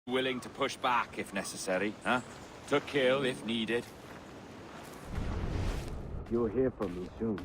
Willing to push back if necessary, huh? To kill if needed. You'll hear from me soon.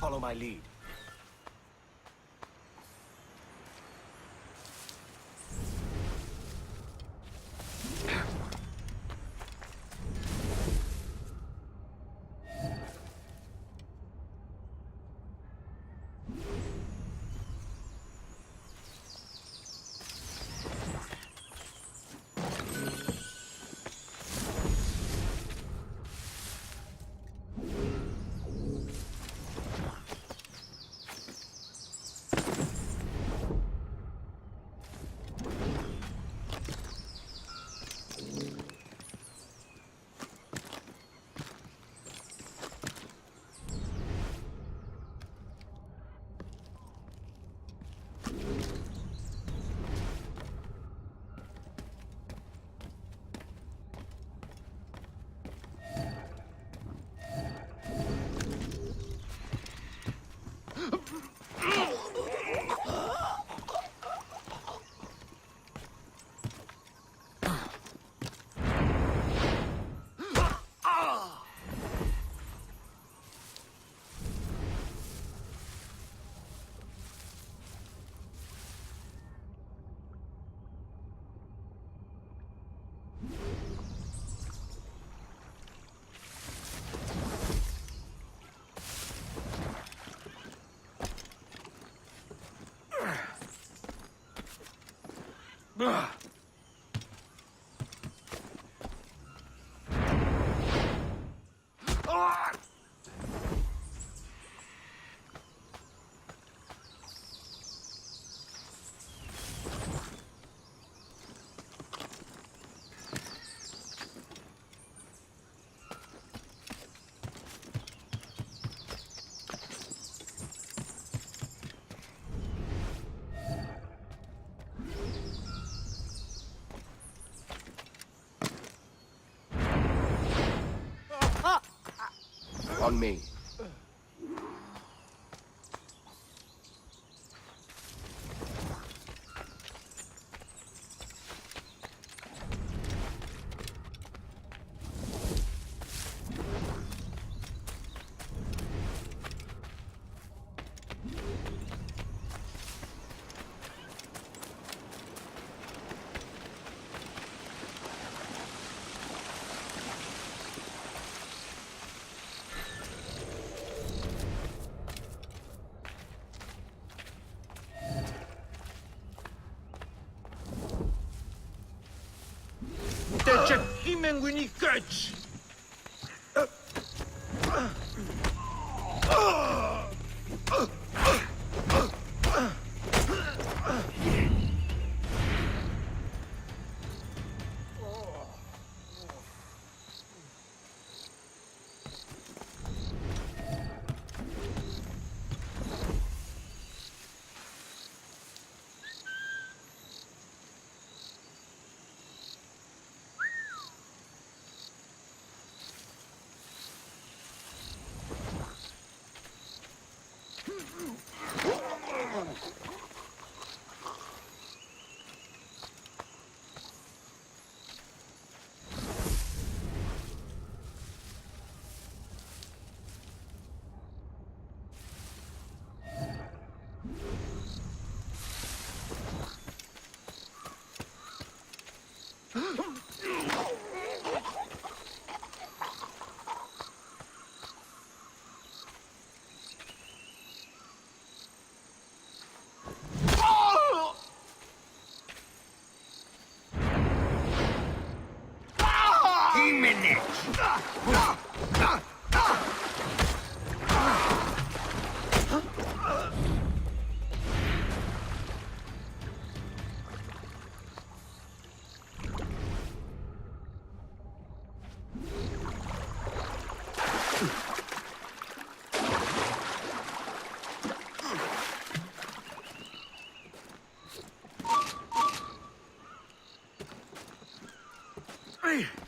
Follow my lead. On me. Teçek kimen güni kaç.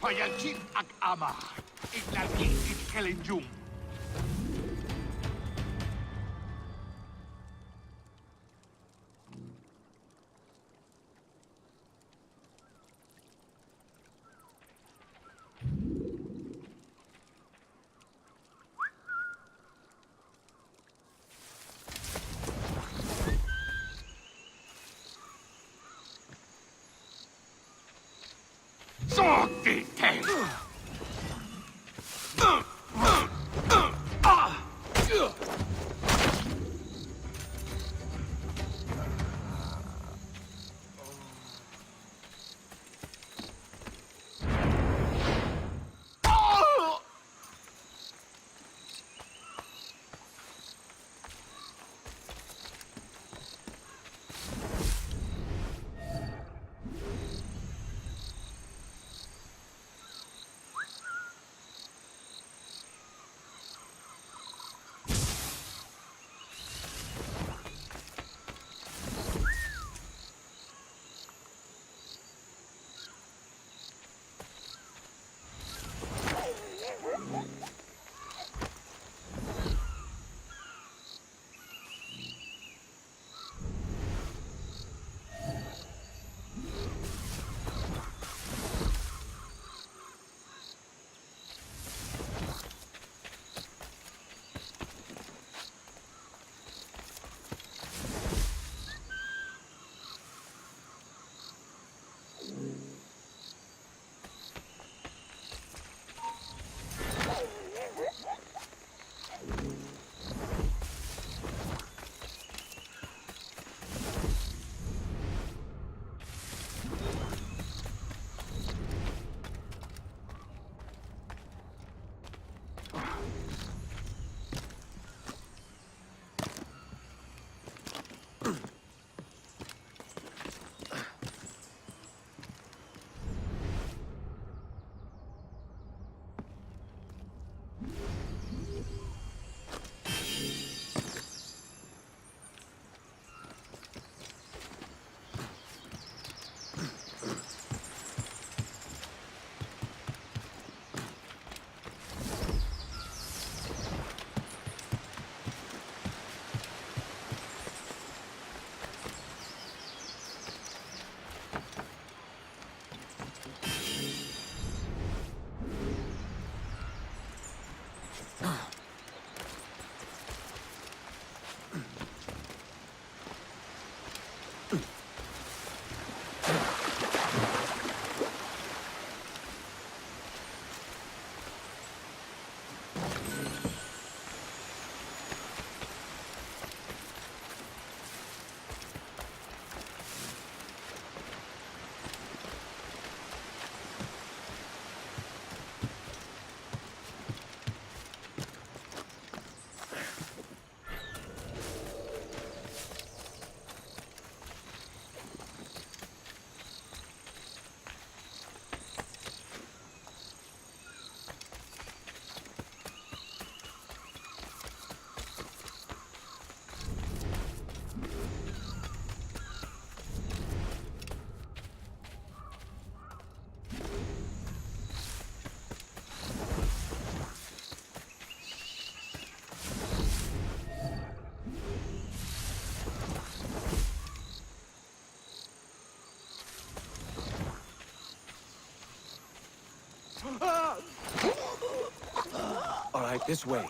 Payalchit ak ama. Itlagi it kelenjung. Sorti ten. This way.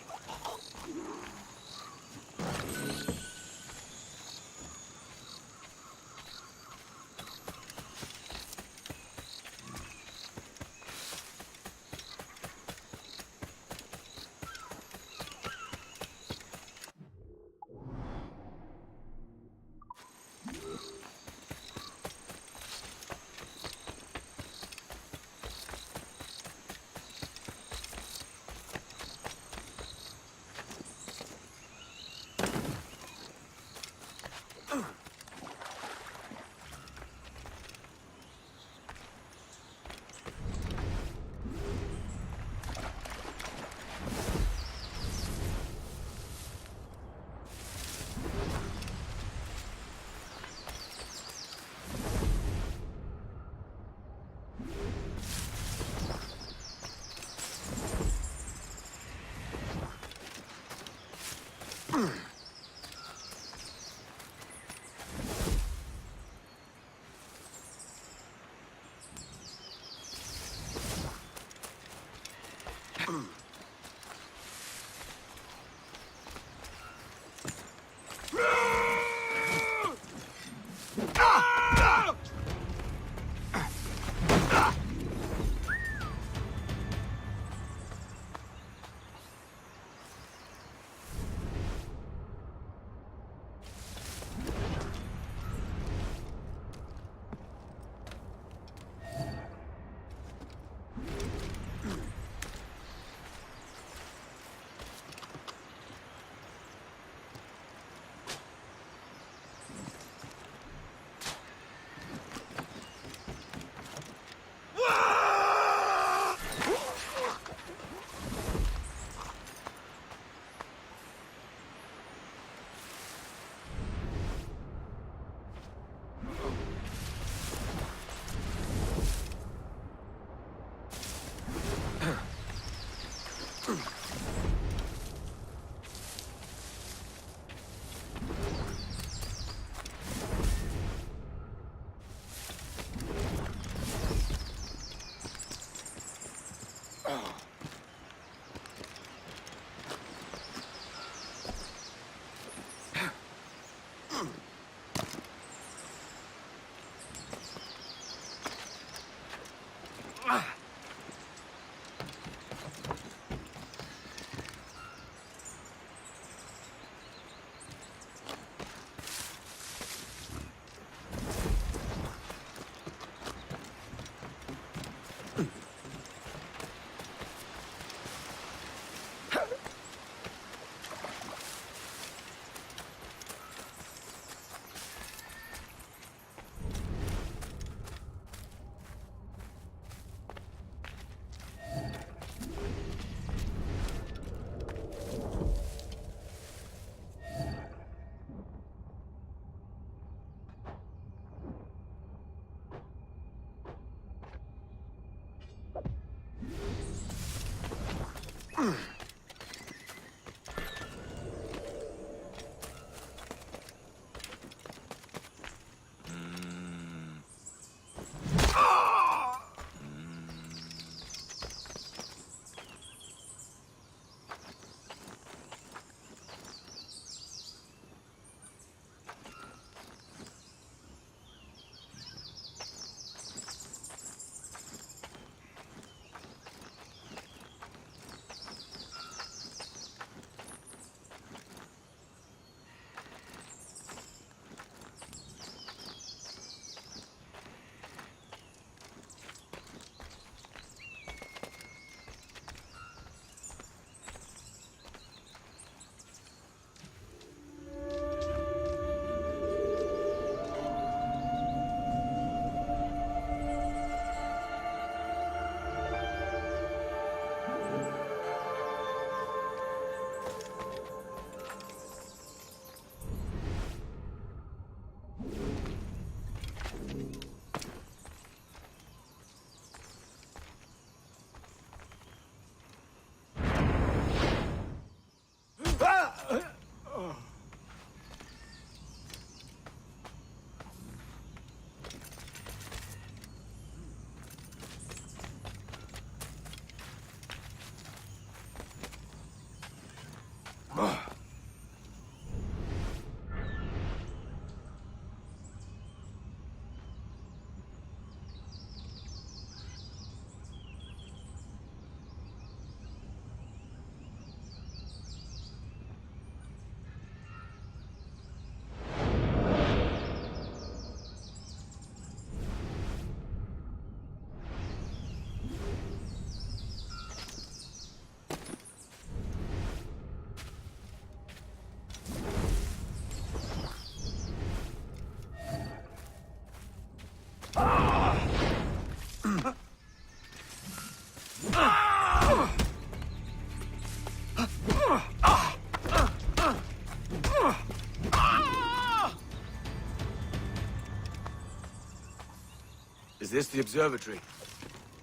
Is this the observatory?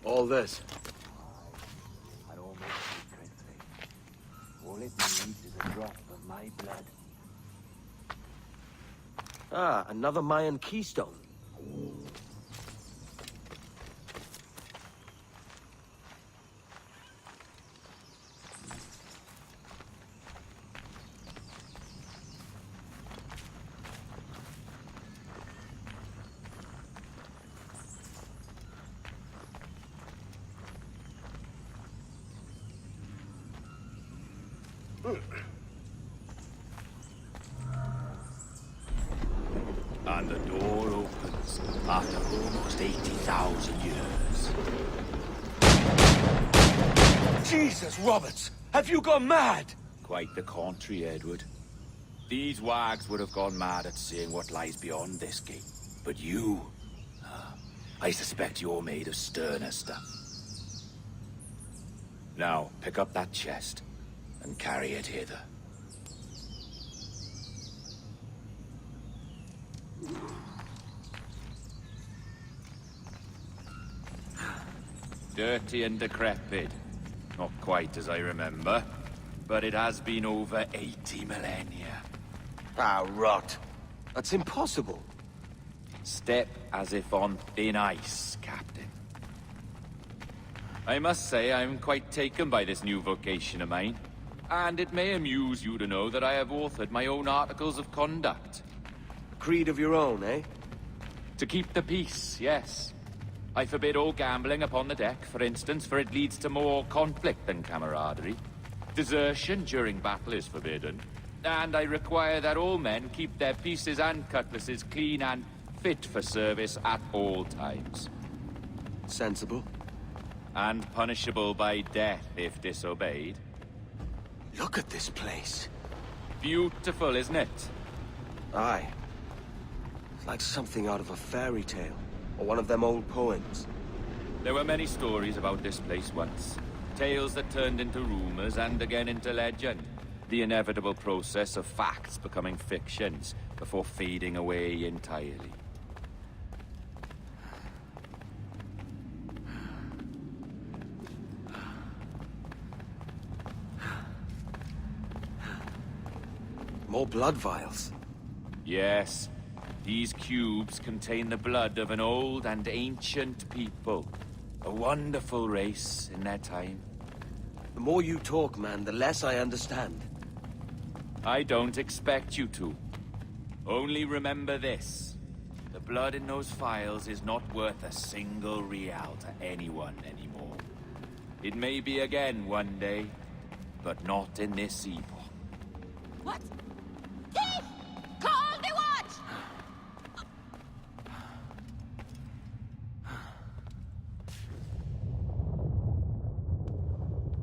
All this? I almost regret it. All it needs is a drop of my blood. Ah, another Mayan keystone. And the door opens after almost 80,000 years. Jesus, Roberts! Have you gone mad? Quite the contrary, Edward. These wags would have gone mad at seeing what lies beyond this gate. But you... I suspect you're made of sterner stuff. Now, pick up that chest and carry it hither. Dirty and decrepit. Not quite as I remember, but it has been over 80 millennia. Ah, rot. That's impossible. Step as if on thin ice, Captain. I must say I'm quite taken by this new vocation of mine. And it may amuse you to know that I have authored my own articles of conduct. A creed of your own, eh? To keep the peace, yes. I forbid all gambling upon the deck, for instance, for it leads to more conflict than camaraderie. Desertion during battle is forbidden. And I require that all men keep their pieces and cutlasses clean and fit for service at all times. Sensible. And punishable by death if disobeyed. Look at this place. Beautiful, isn't it? Aye. It's like something out of a fairy tale. Or one of them old poems. There were many stories about this place once. Tales that turned into rumors and again into legend. The inevitable process of facts becoming fictions before fading away entirely. More blood vials. Yes. These cubes contain the blood of an old and ancient people. A wonderful race in their time. The more you talk, man, the less I understand. I don't expect you to. Only remember this. The blood in those files is not worth a single real to anyone anymore. It may be again one day, but not in this epoch. What? Thief! Call the watch!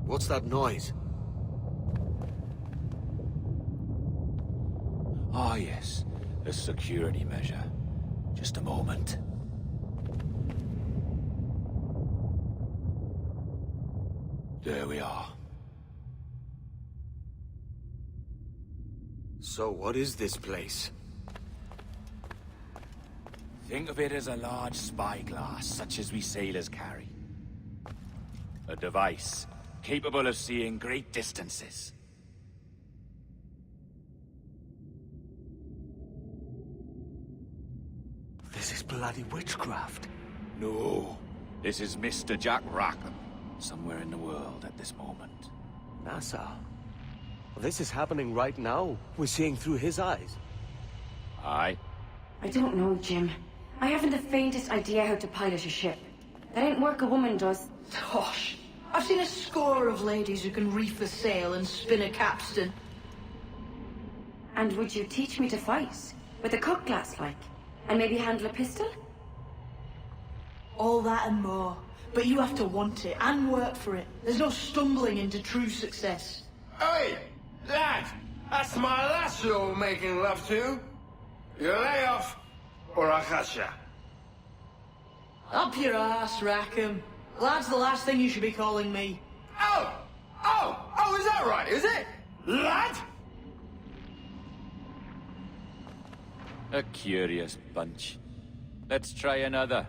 What's that noise? Ah, yes. A security measure. Just a moment. There we are. So what is this place? Think of it as a large spyglass, such as we sailors carry. A device capable of seeing great distances. This is bloody witchcraft. No, this is Mr. Jack Rackham, somewhere in the world at this moment. Nassau? This is happening right now. We're seeing through his eyes. Aye. I don't know, Jim. I haven't the faintest idea how to pilot a ship. That ain't work a woman does. Tosh. I've seen a score of ladies who can reef a sail and spin a capstan. And would you teach me to fight? With a cutlass, like? And maybe handle a pistol? All that and more. But you have to want it and work for it. There's no stumbling into true success. Hey, lad, that's my lass you're making love to. You lay off, or I catch ya. Up your ass, Rackham. Lad's the last thing you should be calling me. Oh, is that right, is it? Lad? A curious bunch. Let's try another.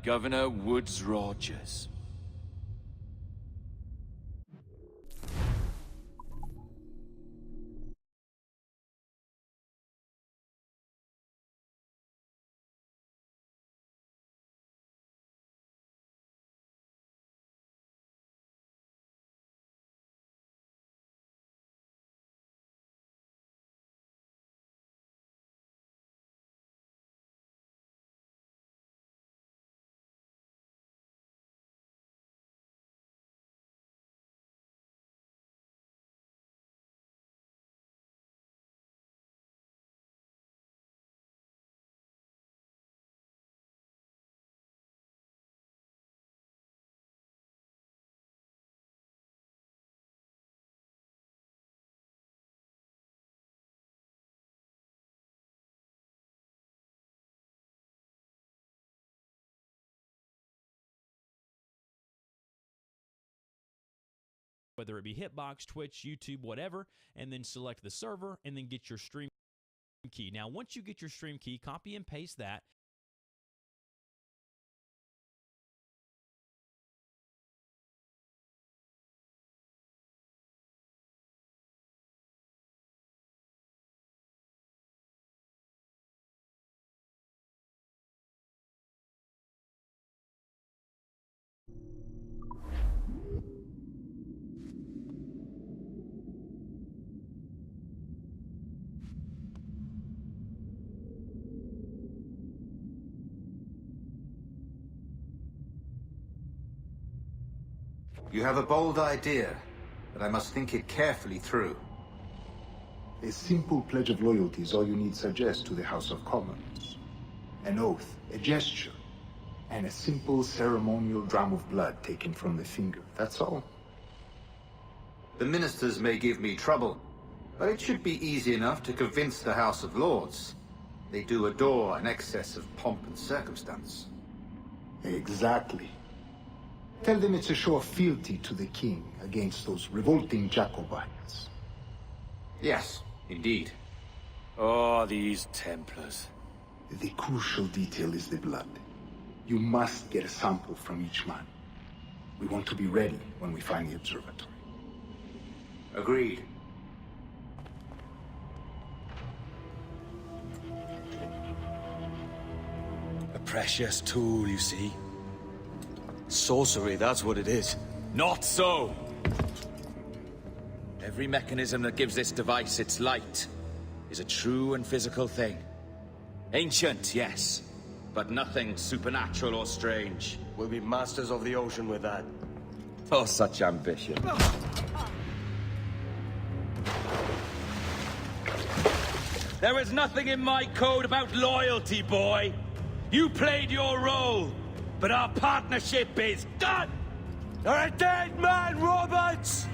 Governor Woods Rogers. Whether it be Hitbox, Twitch, YouTube, whatever, and then select the server and then get your stream key. Now, once you get your stream key, copy and paste that. You have a bold idea, but I must think it carefully through. A simple pledge of loyalty is all you need suggest to the House of Commons. An oath, a gesture, and a simple ceremonial dram of blood taken from the finger. That's all. The ministers may give me trouble, but it should be easy enough to convince the House of Lords. They do adore an excess of pomp and circumstance. Exactly. Tell them it's a show of fealty to the king against those revolting Jacobites. Yes, indeed. Oh, these Templars. The crucial detail is the blood. You must get a sample from each man. We want to be ready when we find the observatory. Agreed. A precious tool, you see. Sorcery, that's what it is. Not so! Every mechanism that gives this device its light is a true and physical thing. Ancient, yes, but nothing supernatural or strange. We'll be masters of the ocean with that. Oh, such ambition. There is nothing in my code about loyalty, boy. You played your role, but our partnership is done! You're a dead man, Roberts!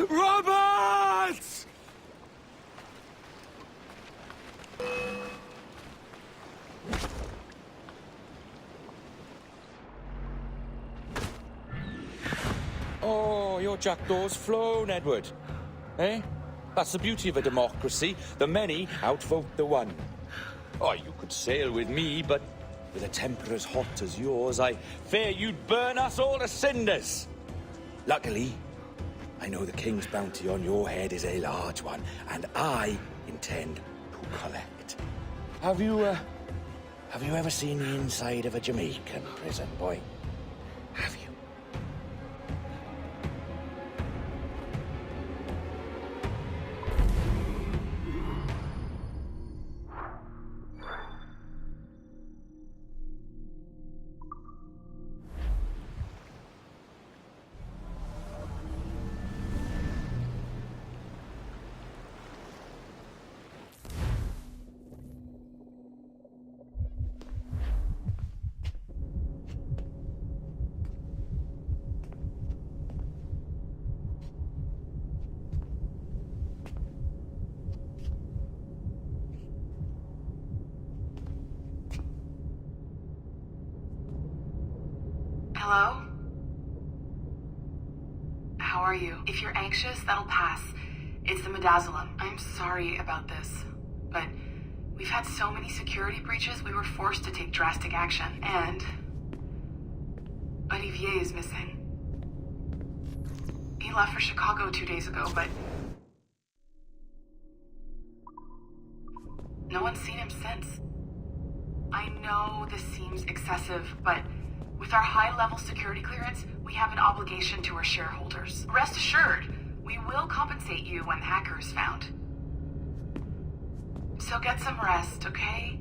Roberts! Oh, your jackdaw's flown, Edward. Eh? That's the beauty of a democracy. The many outvote the one. Oh, you could sail with me, but with a temper as hot as yours, I fear you'd burn us all to cinders. Luckily, I know the king's bounty on your head is a large one, and I intend to collect. Have you ever seen the inside of a Jamaican prison, boy? Have you? Hello? How are you? If you're anxious, that'll pass. It's the midazolam. I'm sorry about this, but we've had so many security breaches, we were forced to take drastic action, and Olivier is missing. He left for Chicago 2 days ago, but no one's seen him since. I know this seems excessive, but with our high-level security clearance, we have an obligation to our shareholders. Rest assured, we will compensate you when the hacker is found. So get some rest, okay?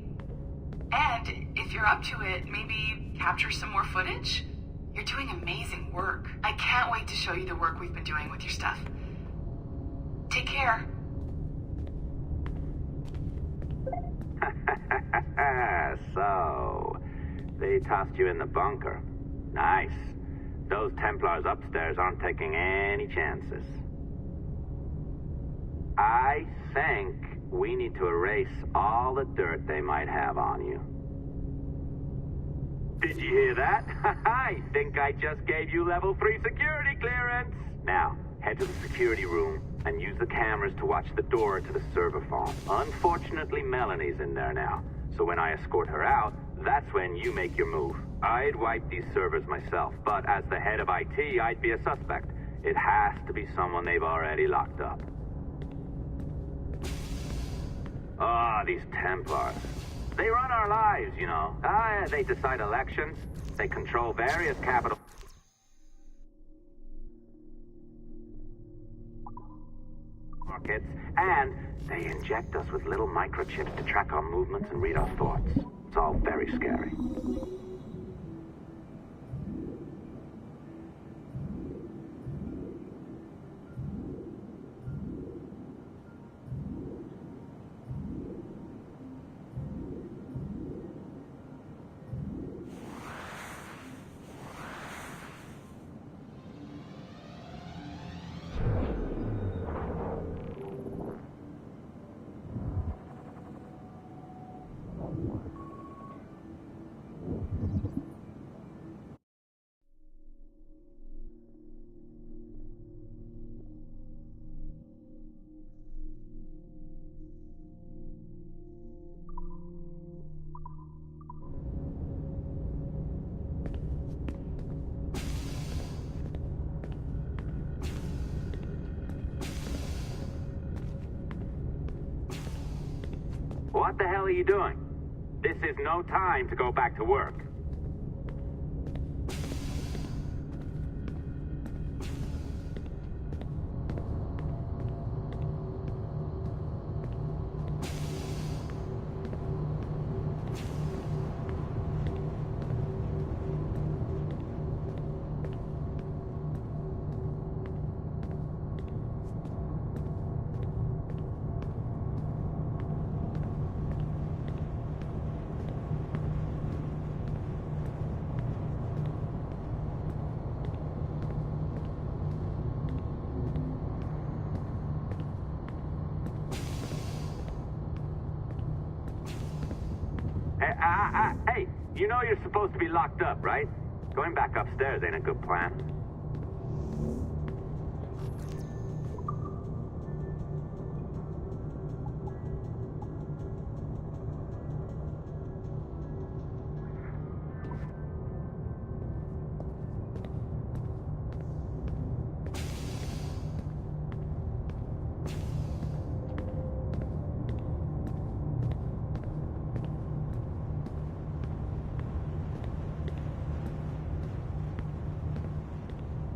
And if you're up to it, maybe capture some more footage? You're doing amazing work. I can't wait to show you the work we've been doing with your stuff. Take care. So, they tossed you in the bunker. Nice. Those Templars upstairs aren't taking any chances. I think we need to erase all the dirt they might have on you. Did you hear that? I think I just gave you level 3 security clearance. Now, head to the security room and use the cameras to watch the door to the server farm. Unfortunately, Melanie's in there now. So when I escort her out, that's when you make your move. I'd wipe these servers myself, but as the head of IT, I'd be a suspect. It has to be someone they've already locked up. Ah, these Templars. They run our lives, you know. They decide elections. They control various capital markets, and they inject us with little microchips to track our movements and read our thoughts. It's all very scary. What the hell are you doing? This is no time to go back to work. Hey, you know you're supposed to be locked up, right? Going back upstairs ain't a good plan.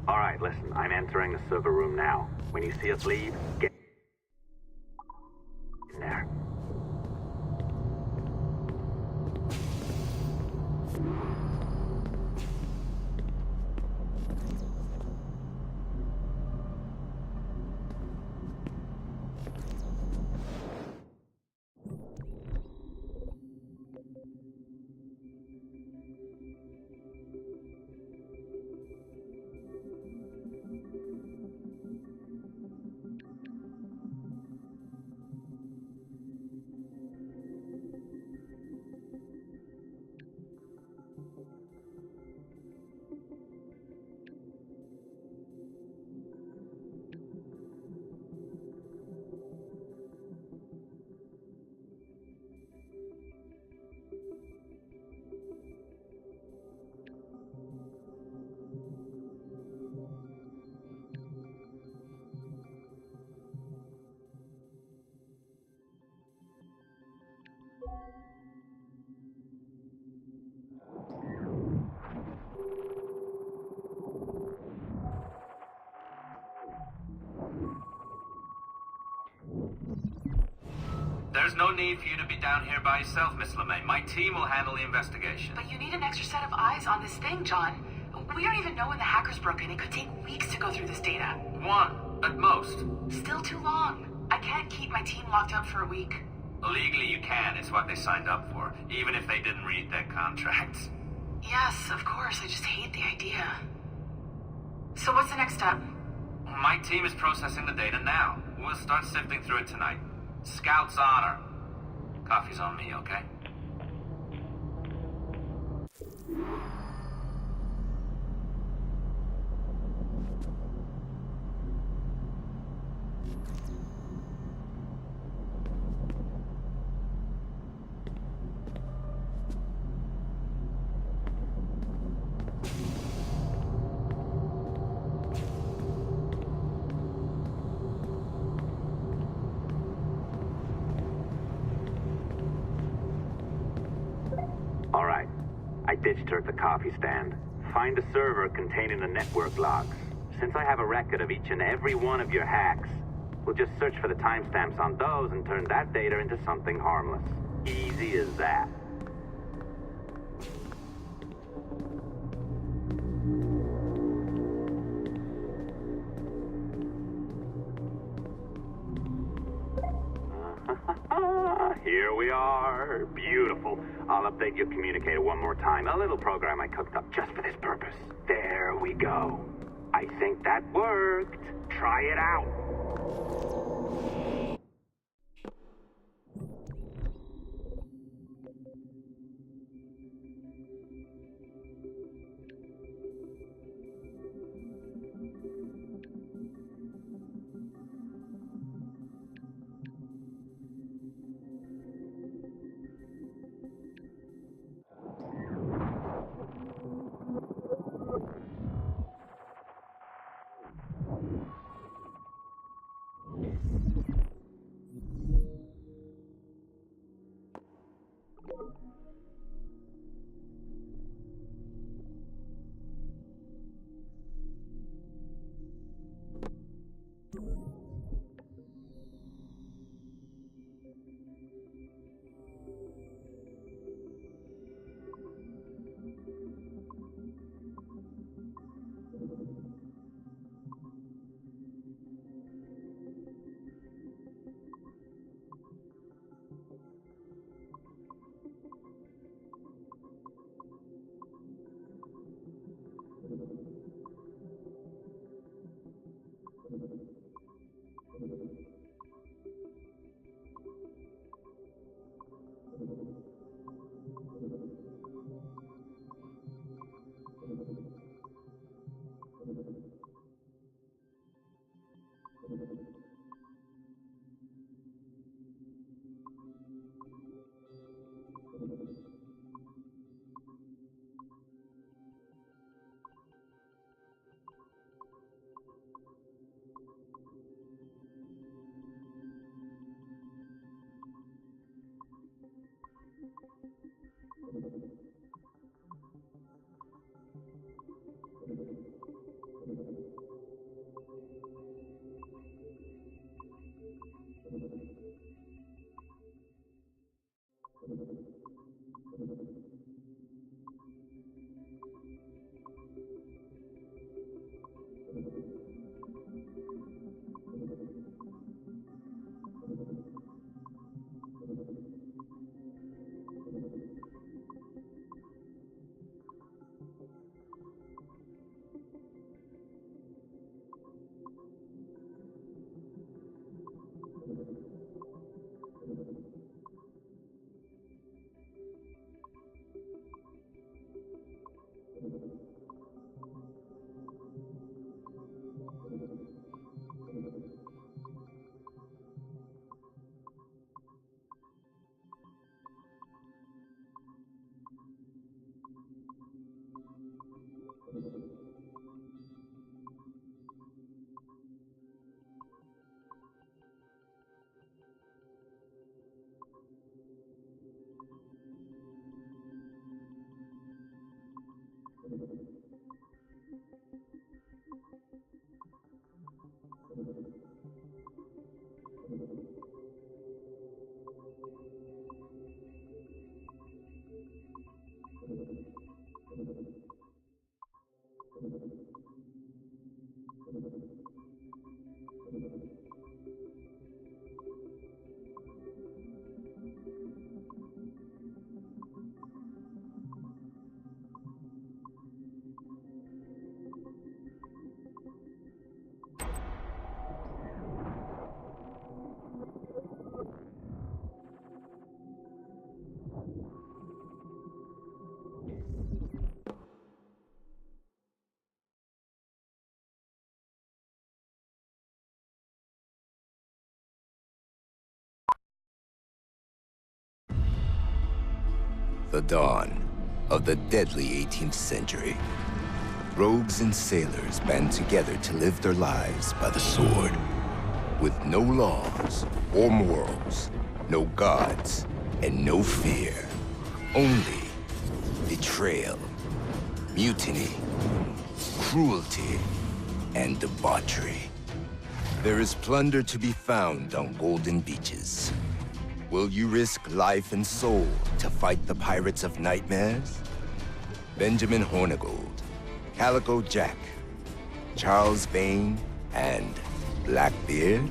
All right, listen, I'm entering the server room now. When you see us leave, get in there. There's no need for you to be down here by yourself, Miss LeMay. My team will handle the investigation. But you need an extra set of eyes on this thing, John. We don't even know when the hackers broke in. It could take weeks to go through this data. One, at most. Still too long. I can't keep my team locked up for a week. Legally, you can. It's what they signed up for, even if they didn't read their contracts. Yes, of course. I just hate the idea. So what's the next step? My team is processing the data now. We'll start sifting through it tonight. Scout's honor. Coffee's on me, okay? All right. I ditched her at the coffee stand. Find a server containing the network logs. Since I have a record of each and every one of your hacks, we'll just search for the timestamps on those and turn that data into something harmless. Easy as that. Here we are. Beautiful. I'll update your communicator one more time. A little program I cooked up just for this purpose. There we go. I think that worked. Try it out. The dawn of the deadly 18th century. Rogues and sailors band together to live their lives by the sword. With no laws or morals, no gods, and no fear. Only betrayal, mutiny, cruelty, and debauchery. There is plunder to be found on golden beaches. Will you risk life and soul to fight the pirates of nightmares? Benjamin Hornigold, Calico Jack, Charles Vane, and Blackbeard?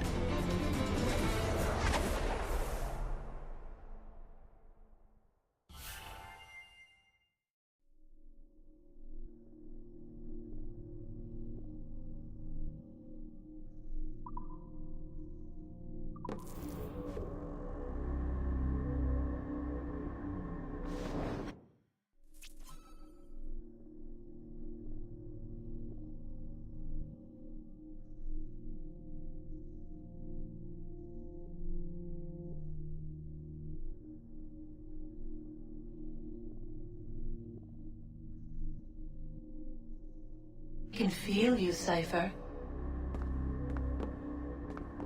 I can feel you, Cypher.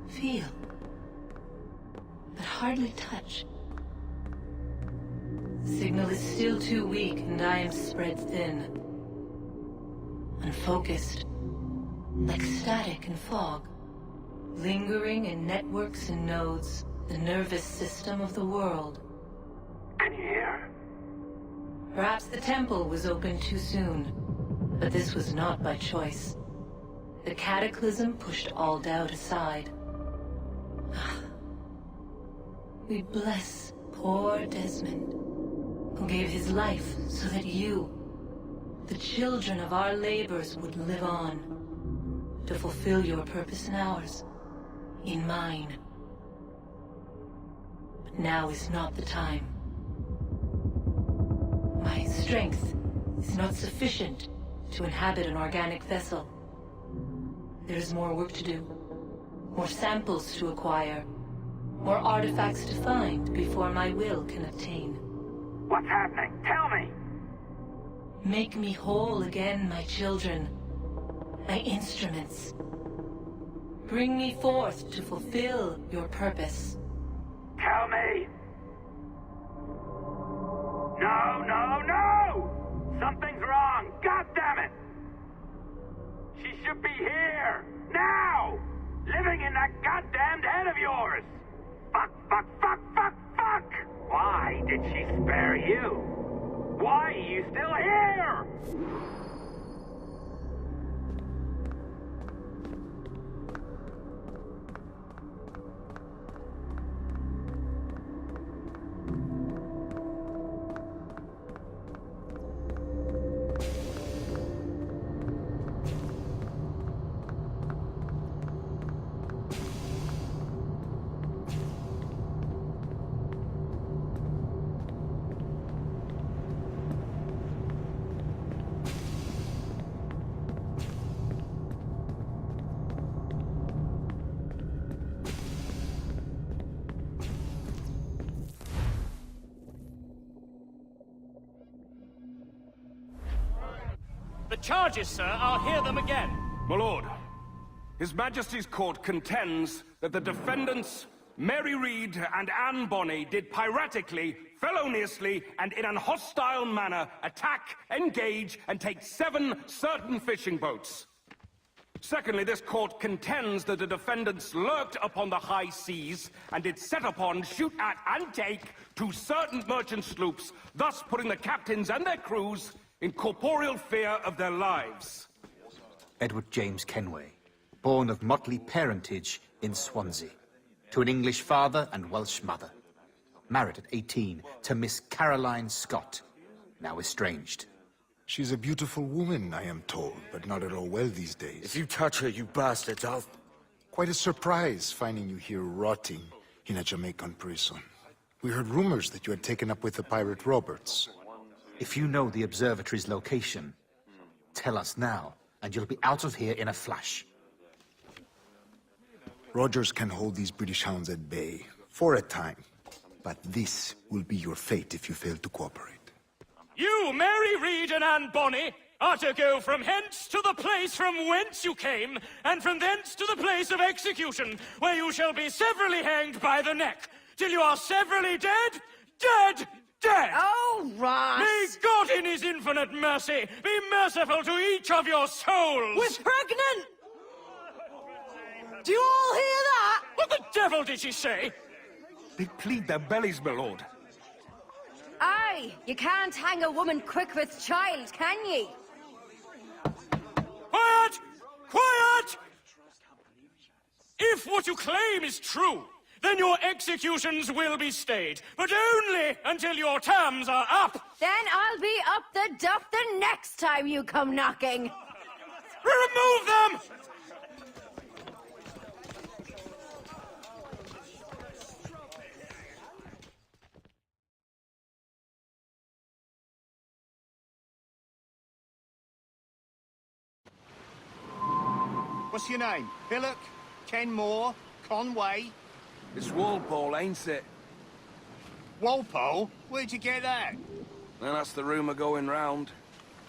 Feel. But hardly touch. The signal is still too weak, and I am spread thin. Unfocused. Like static and fog. Lingering in networks and nodes. The nervous system of the world. Can you hear? Perhaps the temple was opened too soon. But this was not by choice. The cataclysm pushed all doubt aside. We bless poor Desmond, who gave his life so that you, the children of our labors, would live on, to fulfill your purpose in ours, in mine. But now is not the time. My strength is not sufficient to inhabit an organic vessel. There is more work to do, more samples to acquire, more artifacts to find before my will can obtain. What's happening? Tell me! Make me whole again, my children, my instruments. Bring me forth to fulfill your purpose. Tell me! No, no, no! Something's wrong! God damn it! She should be here! Now! Living in that goddamned head of yours! Fuck, fuck, fuck, fuck, fuck! Why did she spare you? Why are you still here? The charges, sir, I'll hear them again. My lord, His Majesty's court contends that the defendants, Mary Reed and Anne Bonny, did piratically, feloniously, and in an hostile manner attack, engage, and take 7 certain fishing boats. Secondly, this court contends that the defendants lurked upon the high seas and did set upon, shoot at, and take 2 certain merchant sloops, thus putting the captains and their crews in corporeal fear of their lives. Edward James Kenway, born of motley parentage in Swansea, to an English father and Welsh mother. Married at 18 to Miss Caroline Scott, now estranged. She's a beautiful woman, I am told, but not at all well these days. If you touch her, you bastards, I'll... Quite a surprise finding you here rotting in a Jamaican prison. We heard rumors that you had taken up with the pirate Roberts. If you know the observatory's location, tell us now, and you'll be out of here in a flash. Rogers can hold these British hounds at bay, for a time. But this will be your fate if you fail to cooperate. You, Mary Reed and Anne Bonny, are to go from hence to the place from whence you came, and from thence to the place of execution, where you shall be severally hanged by the neck, till you are severally dead, dead, dead! Oh, Ross! May God in his infinite mercy be merciful to each of your souls! We're pregnant! Do you all hear that? What the devil did she say? They plead their bellies, my lord. Aye, you can't hang a woman quick with child, can ye? Quiet! Quiet! If what you claim is true, then your executions will be stayed, but only until your terms are up. Then I'll be up the duff the next time you come knocking. Remove them! What's your name? Billock? Kenmore? Conway? It's Walpole, ain't it? Walpole? Where'd you get that? And that's the rumour going round.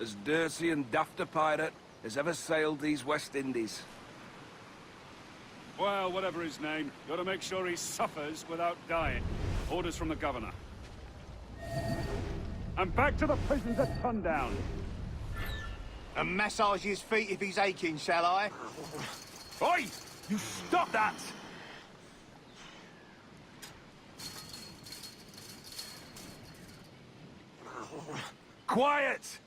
As dirty and daft a pirate as ever sailed these West Indies. Well, whatever his name, gotta make sure he suffers without dying. Orders from the governor. And back to the prisons at sundown. And massage his feet if he's aching, shall I? Oi! You stop that! Quiet!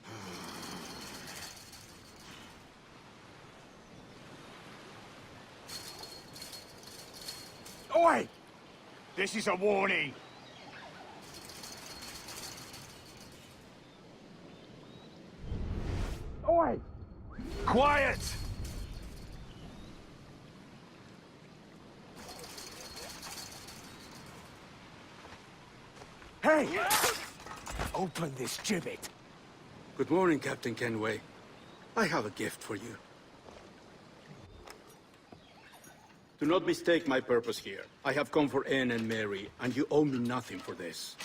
Oi! This is a warning. Oi! Quiet! Hey! Open this gibbet. Good morning, Captain Kenway. I have a gift for you. Do not mistake my purpose here. I have come for Anne and Mary, and you owe me nothing for this.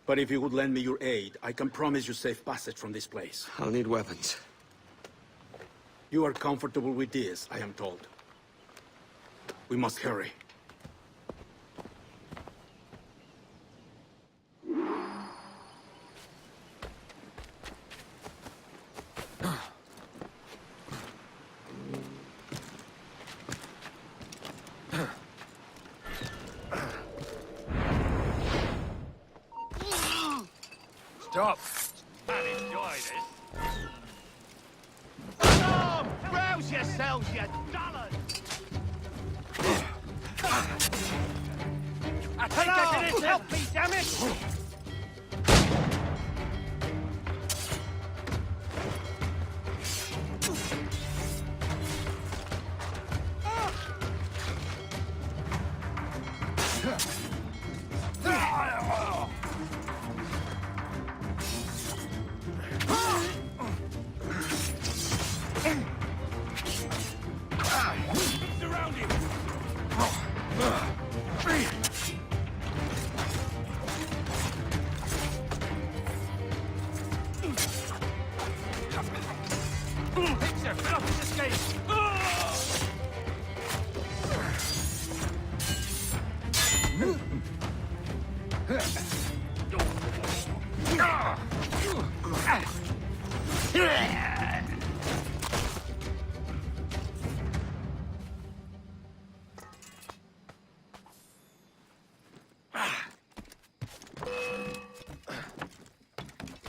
But if you would lend me your aid, I can promise you safe passage from this place. I'll need weapons. You are comfortable with this, I am told. We must hurry. Stop! And enjoy this. Oh, rouse yourselves, you dullards! I can't get to this! Help me, damn it!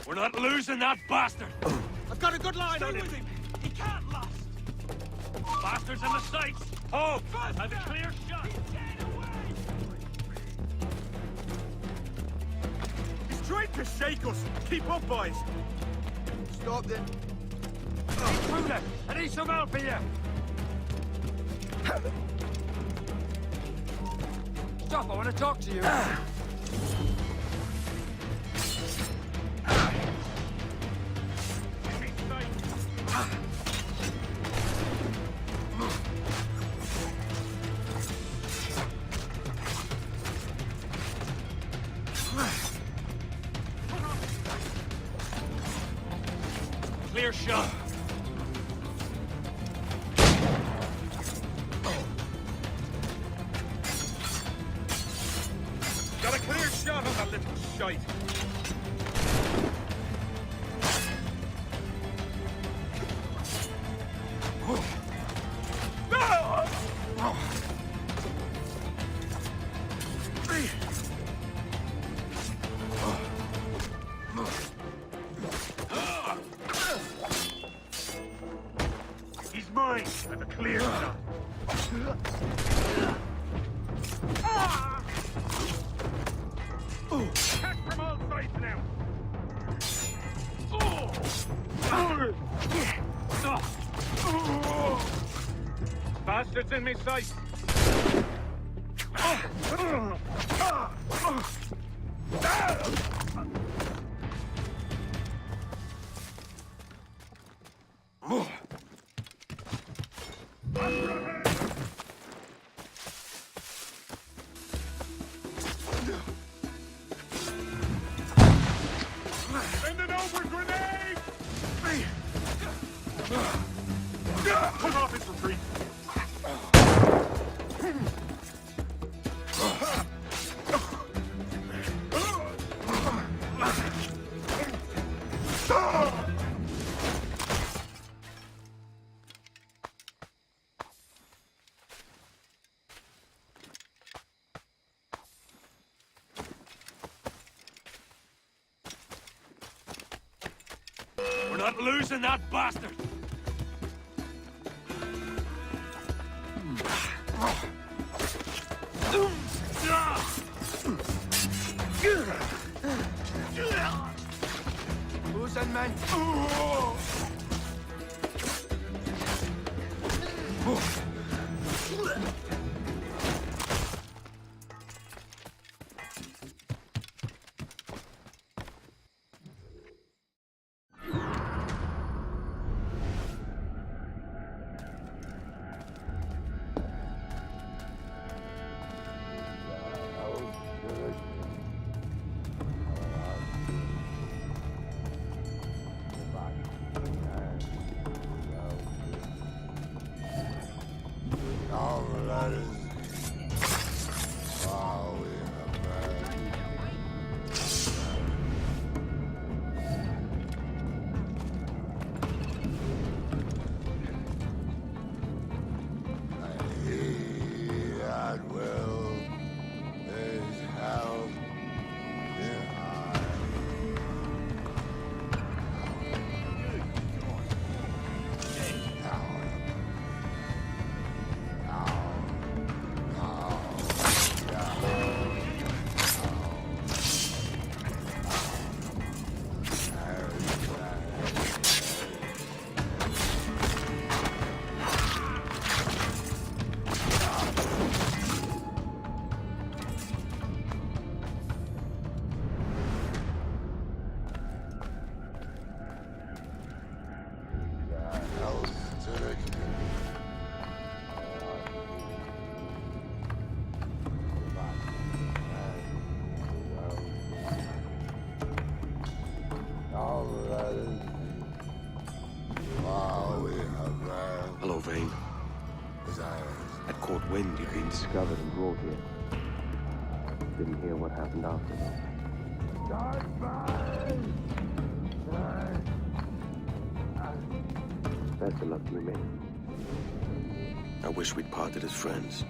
We're not losing that bastard! I've got a good line on him! He can't last! Bastards in the sights! Oh! I've a clear shot! He's trying to shake us! Keep up, boys! Stop them! Intruder! I need some help here! Stop, I want to talk to you! clear shot. Got a clear shot on that little shite. He's mine. That's a clear shot. Attack from all sides now. Bastards in me sight. Send it over, grenade! Put off his retreat. We're not losing that bastard! Who's that man? Hello, Vane. I caught wind you'd been discovered and brought here. Didn't hear what happened afterwards. Best of luck to you, mate. I wish we'd parted as friends.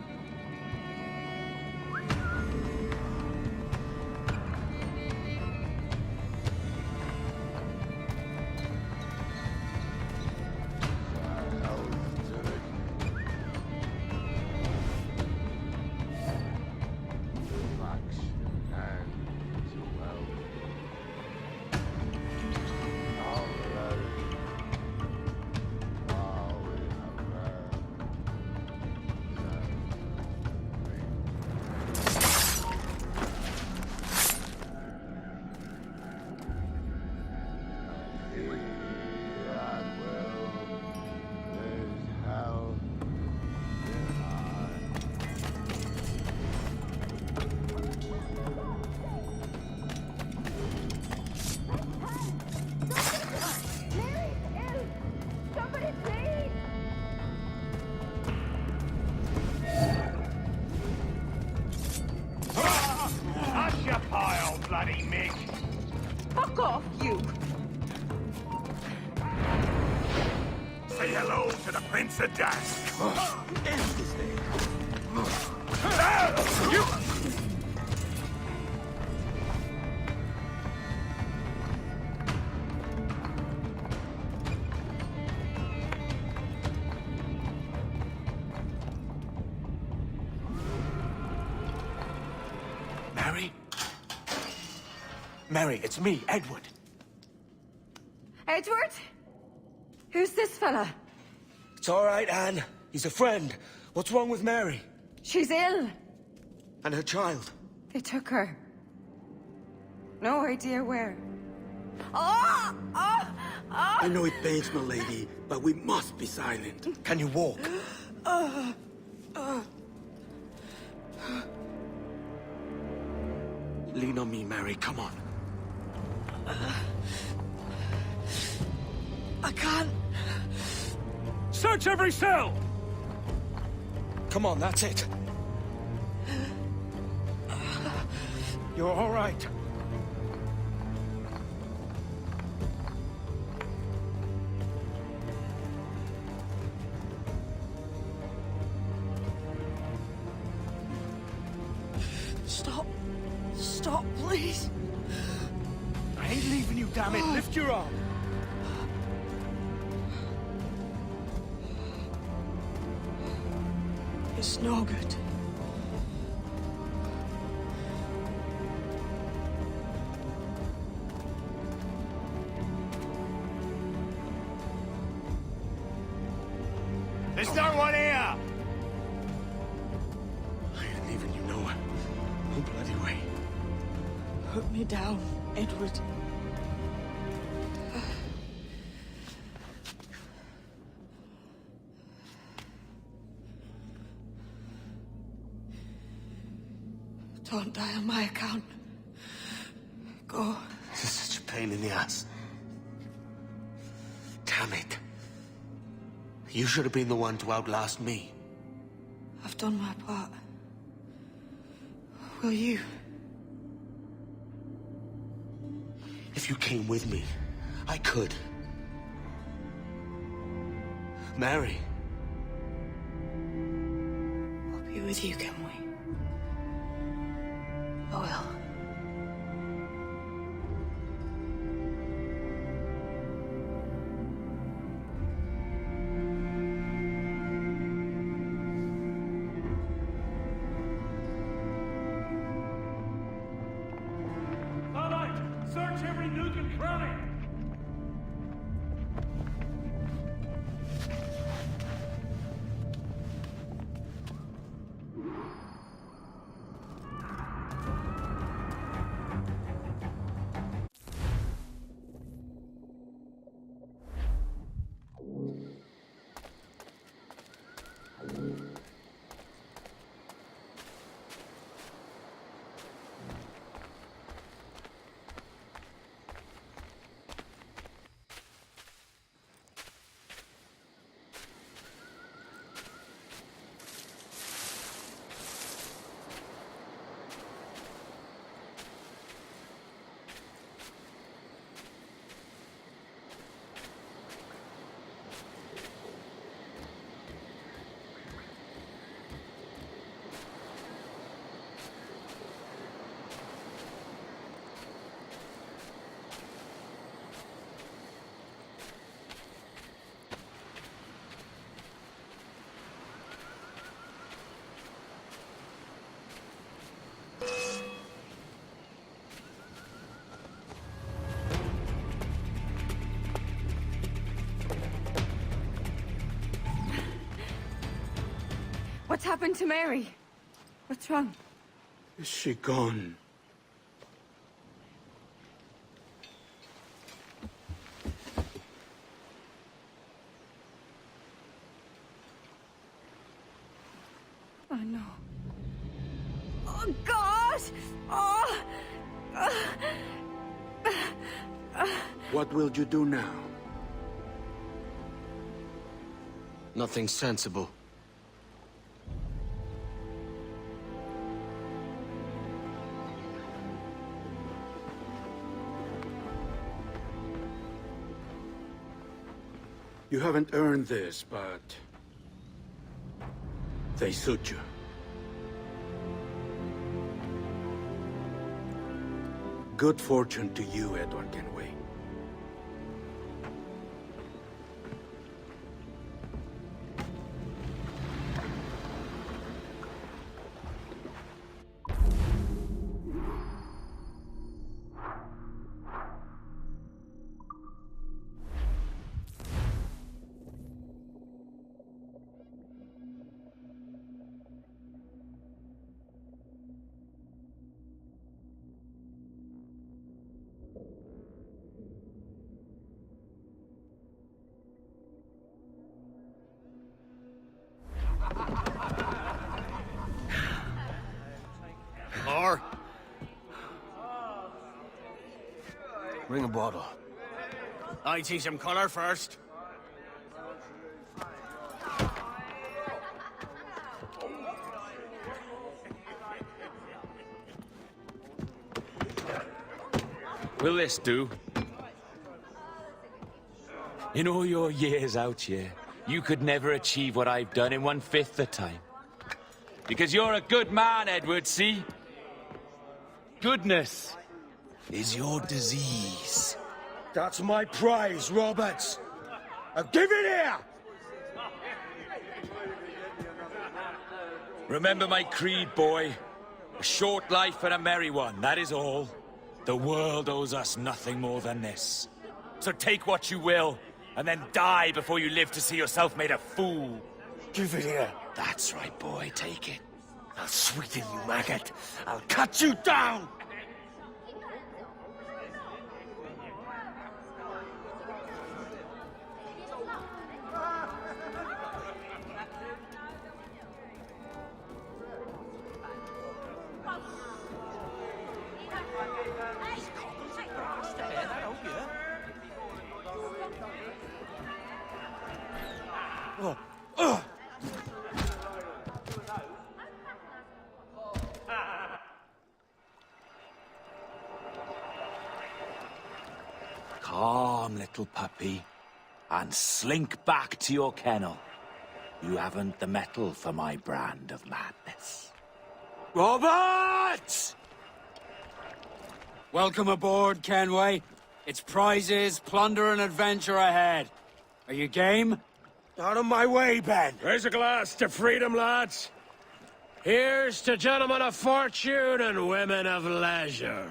bloody Mick! Fuck off, you! Say hello to the Prince of Dust! You... Mary? Mary, it's me, Edward. Edward? Who's this fella? It's all right, Anne. He's a friend. What's wrong with Mary? She's ill. And her child? They took her. No idea where. Oh! Oh! Oh! I know it pains, my lady, but we must be silent. Can you walk? Lean on me, Mary. Come on. I can't. Search every cell! Come on, that's it. You're all right. Stop. Stop, please. I ain't leaving you, damn it. Lift your arm. It's no good. There's no one here! I ain't leaving you nowhere. No bloody way. Put me down, Edward. Don't die on my account. Go. This is such a pain in the ass. Damn it. You should have been the one to outlast me. I've done my part. Will you? If you came with me, I could. Mary. I'll be with you, can we? I will. Starlight! Search every nook and cranny! What's happened to Mary? What's wrong? Is she gone? Oh, no. Oh, God! Oh! What will you do now? Nothing sensible. You haven't earned this, but they suit you. Good fortune to you, Edward Kenway. More? Bring a bottle. I see some color first. Will this do? In all your years out here, you could never achieve what I've done in 1/5 the time. Because you're a good man, Edward, see? Goodness is your disease. That's my prize, Roberts. Give it here! Remember my creed, boy. A short life and a merry one, that is all. The world owes us nothing more than this. So take what you will, and then die before you live to see yourself made a fool. Give it here. That's right, boy, take it. I'll sweeten you, maggot. I'll cut you down! Calm, little puppy, and slink back to your kennel. You haven't the mettle for my brand of madness. Robert! Welcome aboard, Kenway. It's prizes, plunder, and adventure ahead. Are you game? Out of my way, Ben. Raise a glass to freedom, lads. Here's to gentlemen of fortune and women of leisure.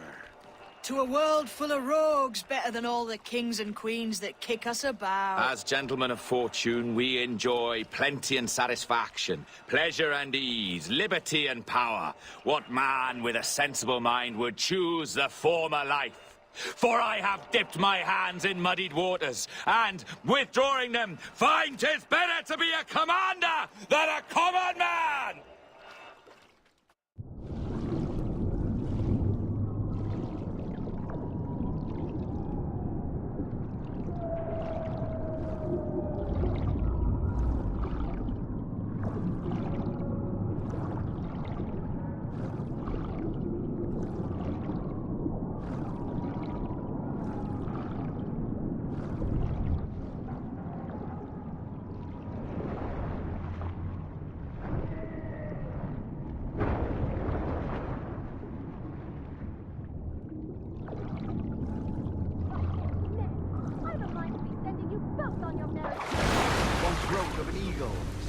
To a world full of rogues, better than all the kings and queens that kick us about. As gentlemen of fortune, we enjoy plenty and satisfaction, pleasure and ease, liberty and power. What man with a sensible mind would choose the former life? For I have dipped my hands in muddied waters, and, withdrawing them, find 'tis better to be a commander than a common man!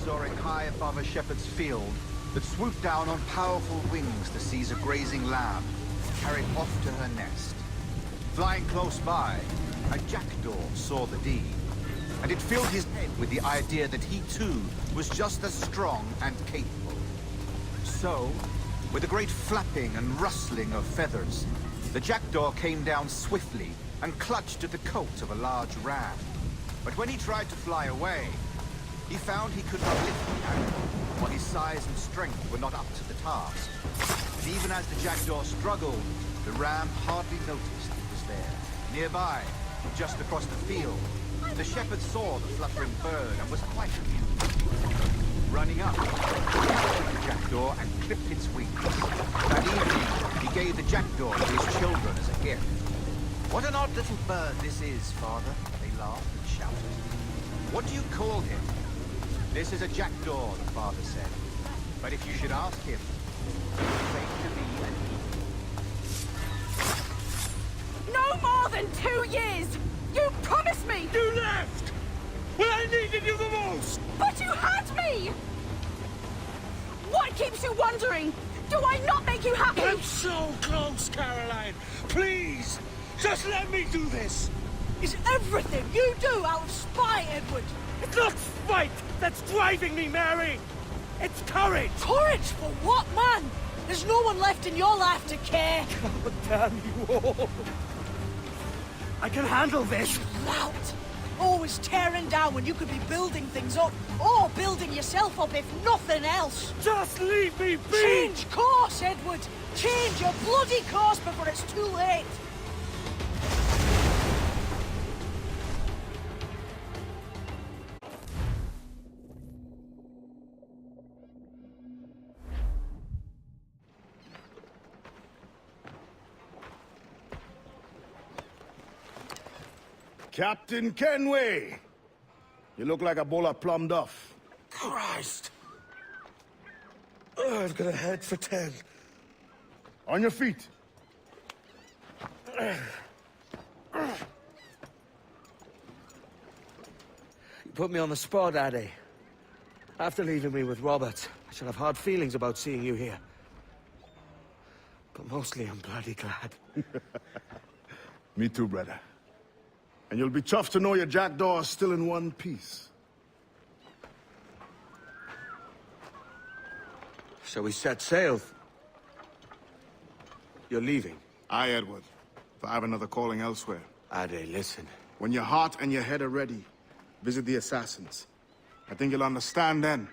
Soaring high above a shepherd's field that swooped down on powerful wings to seize a grazing lamb, carried off to her nest. Flying close by, a jackdaw saw the deed, and it filled his head with the idea that he too was just as strong and capable. So, with a great flapping and rustling of feathers, the jackdaw came down swiftly and clutched at the coat of a large ram. But when he tried to fly away, he found he could not lift the animal, for his size and strength were not up to the task. And even as the jackdaw struggled, the ram hardly noticed it was there. Nearby, just across the field, the shepherd saw the fluttering bird and was quite amused. Running up, he caught the jackdaw and clipped its wings. That evening, he gave the jackdaw to his children as a gift. "What an odd little bird this is, father," they laughed and shouted. What do you call him? This is a jackdaw, the father said. But if you should ask him, he claimed to be an eagle. No more than 2 years! You promised me! You left! When I needed you the most! But you had me! What keeps you wondering? Do I not make you happy? I'm so close, Caroline! Please! Just let me do this! Is everything you do out of spite, Edward? It's not spite that's driving me, Mary! It's courage! Courage for what, man? There's no one left in your life to care. God damn you all! I can handle this! Lout! Always tearing down when you could be building things up, or building yourself up if nothing else. Just leave me be! Change course, Edward! Change your bloody course before it's too late! Captain Kenway! You look like a bowl of plum duff. Christ! Oh, I've got a head for 10. On your feet. You put me on the spot, Addy. After leaving me with Robert, I should have hard feelings about seeing you here. But mostly I'm bloody glad. Me too, brother. And you'll be chuffed to know your jackdaw is still in one piece. Shall we set sail? You're leaving? Aye, Edward. If I have another calling elsewhere. Ade, listen. When your heart and your head are ready, visit the assassins. I think you'll understand then